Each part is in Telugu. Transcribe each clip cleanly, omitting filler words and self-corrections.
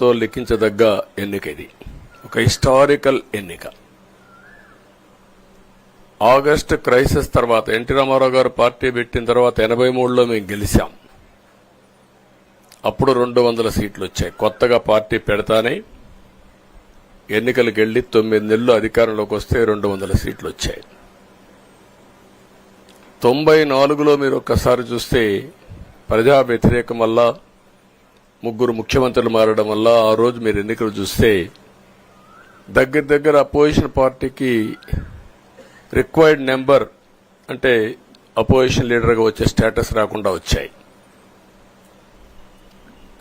తో లెక్కించదగ్గ ఎన్నిక. ఇది ఒక హిస్టారికల్ ఎన్నిక. ఆగస్టు క్రైసిస్ తర్వాత ఎన్టీ రామారావు గారు పార్టీ పెట్టిన తర్వాత 83లో మేము గెలిచాం. అప్పుడు 200 సీట్లు వచ్చాయి. కొత్తగా పార్టీ పెడతానే ఎన్నికలకు వెళ్లి 9 నెలలు అధికారంలోకి వస్తే 200 సీట్లు వచ్చాయి. 94లో మీరు ఒక్కసారి చూస్తే ప్రజా వ్యతిరేకం వల్ల 3 ముఖ్యమంత్రులు మారడం వల్ల ఆ రోజు మీరు ఎన్నికలు చూస్తే దగ్గర అపోజిషన్ పార్టీకి రిక్వైర్డ్ నెంబర్ అంటే అపోజిషన్ లీడర్గా వచ్చే స్టేటస్ రాకుండా వచ్చాయి.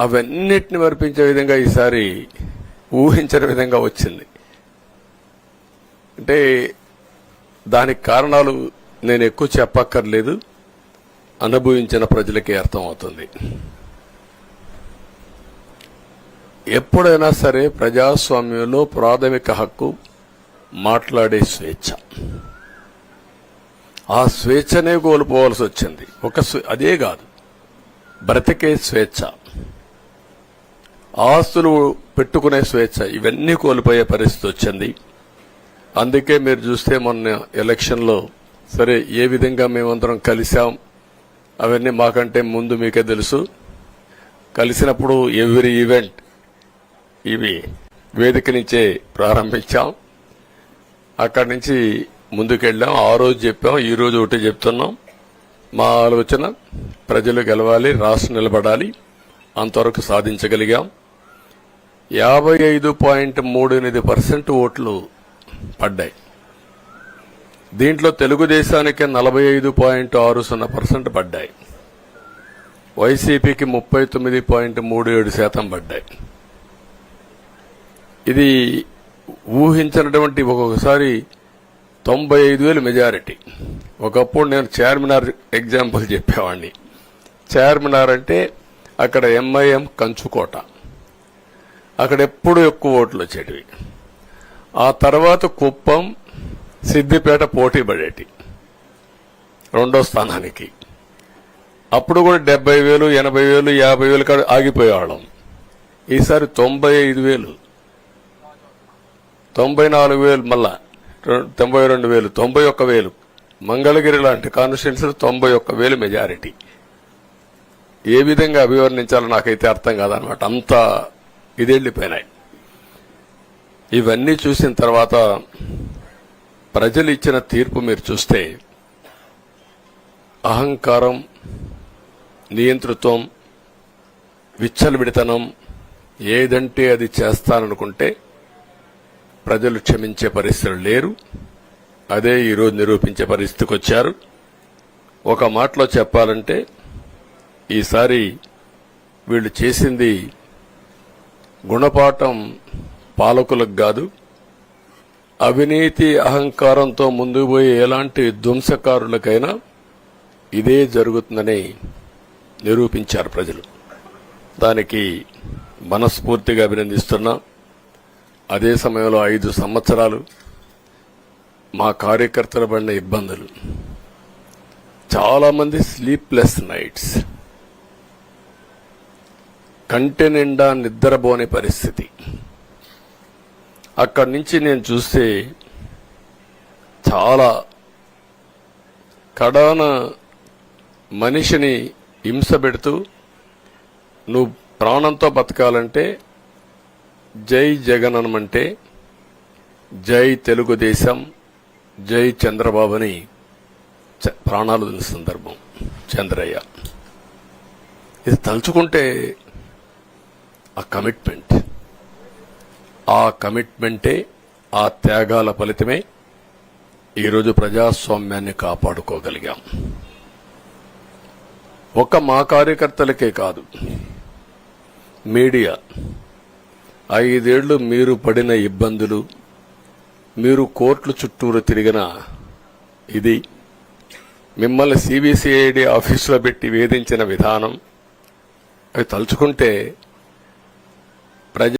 అవన్నిటిని వర్పించే విధంగా ఈసారి ఊహించని విధంగా వచ్చింది. అంటే దానికి కారణాలు నేను ఎక్కువ చెప్పక్కర్లేదు, అనుభవించిన ప్రజలకే అర్థమవుతుంది. ఎప్పుడైనా సరే ప్రజాస్వామ్యంలో ప్రాథమిక హక్కు మాట్లాడే స్వేచ్ఛ. ఆ స్వేచ్ఛనే కోల్పోవాల్సి వచ్చింది. అదే కాదు, బ్రతికే స్వేచ్ఛ, ఆస్తులు పెట్టుకునే స్వేచ్ఛ, ఇవన్నీ కోల్పోయే పరిస్థితి వచ్చింది. అందుకే మీరు చూస్తే మొన్న ఎలక్షన్లో సరే ఏ విధంగా మేమందరం కలిశాం అవన్నీ మాకంటే ముందు మీకే తెలుసు. కలిసినప్పుడు ఎవ్రీ ఈవెంట్ ఇవి వేదిక నుంచే ప్రారంభించాం. అక్కడి నుంచి ముందుకెళ్ళాం. ఆ రోజు చెప్పాం, ఈ రోజు ఒకటి చెప్తున్నాం. మా ఆలోచన ప్రజలు గెలవాలి, రాష్ట్రం నిలబడాలి. అంతవరకు సాధించగలిగాం. 55.38% ఓట్లు పడ్డాయి. దీంట్లో తెలుగుదేశానికి 45.60% పడ్డాయి. వైసీపీకి 39.37% పడ్డాయి. ఇది ఊహించినటువంటి ఒక్కొక్కసారి 95,000 మెజారిటీ. ఒకప్పుడు నేను చార్మినార్ ఎగ్జాంపుల్ చెప్పేవాడిని. చార్మినార్ అంటే అక్కడ ఎంఐఎం కంచుకోట, అక్కడ ఎప్పుడు ఎక్కువ ఓట్లు వచ్చేటివి. ఆ తర్వాత కుప్పం, సిద్దిపేట పోటీ పడేటి రెండో స్థానానికి. అప్పుడు కూడా 70,000, 80,000, 50,000 కాడ ఆగిపోయేవాళ్ళం. ఈసారి 95,000, 94,000, మళ్ళా 92,000, 91,000. మంగళగిరి లాంటి కాన్స్టిట్యున్సీ 91,000 మెజారిటీ. ఏ విధంగా అభివర్ణించాలో నాకైతే అర్థం కాదనమాట. అంత ఇదెళ్లిపోయినాయి. ఇవన్నీ చూసిన తర్వాత ప్రజలు ఇచ్చిన తీర్పు మీరు చూస్తే అహంకారం, నియంతృత్వం, విచ్చలవిడితనం, ఏదంటే అది చేస్తాననుకుంటే ప్రజలు క్షమించే పరిస్థితులు లేరు. అదే ఈరోజు నిరూపించే పరిస్థితికి వచ్చారు. ఒక మాటలో చెప్పాలంటే ఈసారి వీళ్ళు చేసింది గుణపాఠం పాలకులకు కాదు, అవినీతి అహంకారంతో ముందుకు పోయే ఎలాంటి ధ్వంసకారులకైనా ఇదే జరుగుతుందని నిరూపించారు ప్రజలు. దానికి మనస్ఫూర్తిగా అభినందిస్తున్నా. అదే సమయంలో 5 సంవత్సరాలు మా కార్యకర్తలు పడిన ఇబ్బందులు, చాలా మంది స్లీప్లెస్ నైట్స్, కంటి నిండా నిద్రపోని పరిస్థితి. అక్కడి నుంచి నేను చూస్తే చాలా కడాన మనిషిని హింస పెడుతూ నువ్వు ప్రాణంతో బతకాలంటే జై జగన్ అనమంటే జై తెలుగుదేశం, జై చంద్రబాబుని ప్రాణాలు వదిలిన సందర్భం చంద్రయ్య. ఇది తలుచుకుంటే ఆ కమిట్మెంటే, ఆ త్యాగాల ఫలితమే ఈరోజు ప్రజాస్వామ్యాన్ని కాపాడుకోగలిగాం. ఒక్క మా కార్యకర్తలకే కాదు, మీడియా 5 ఏళ్లు మీరు పడిన ఇబ్బందులు, మీరు కోర్టుల చుట్టూరు తిరిగిన ఇది, మిమ్మల్ని సిబిసిఐడి ఆఫీసులో పెట్టి వేధించిన విధానం, అవి తలుచుకుంటే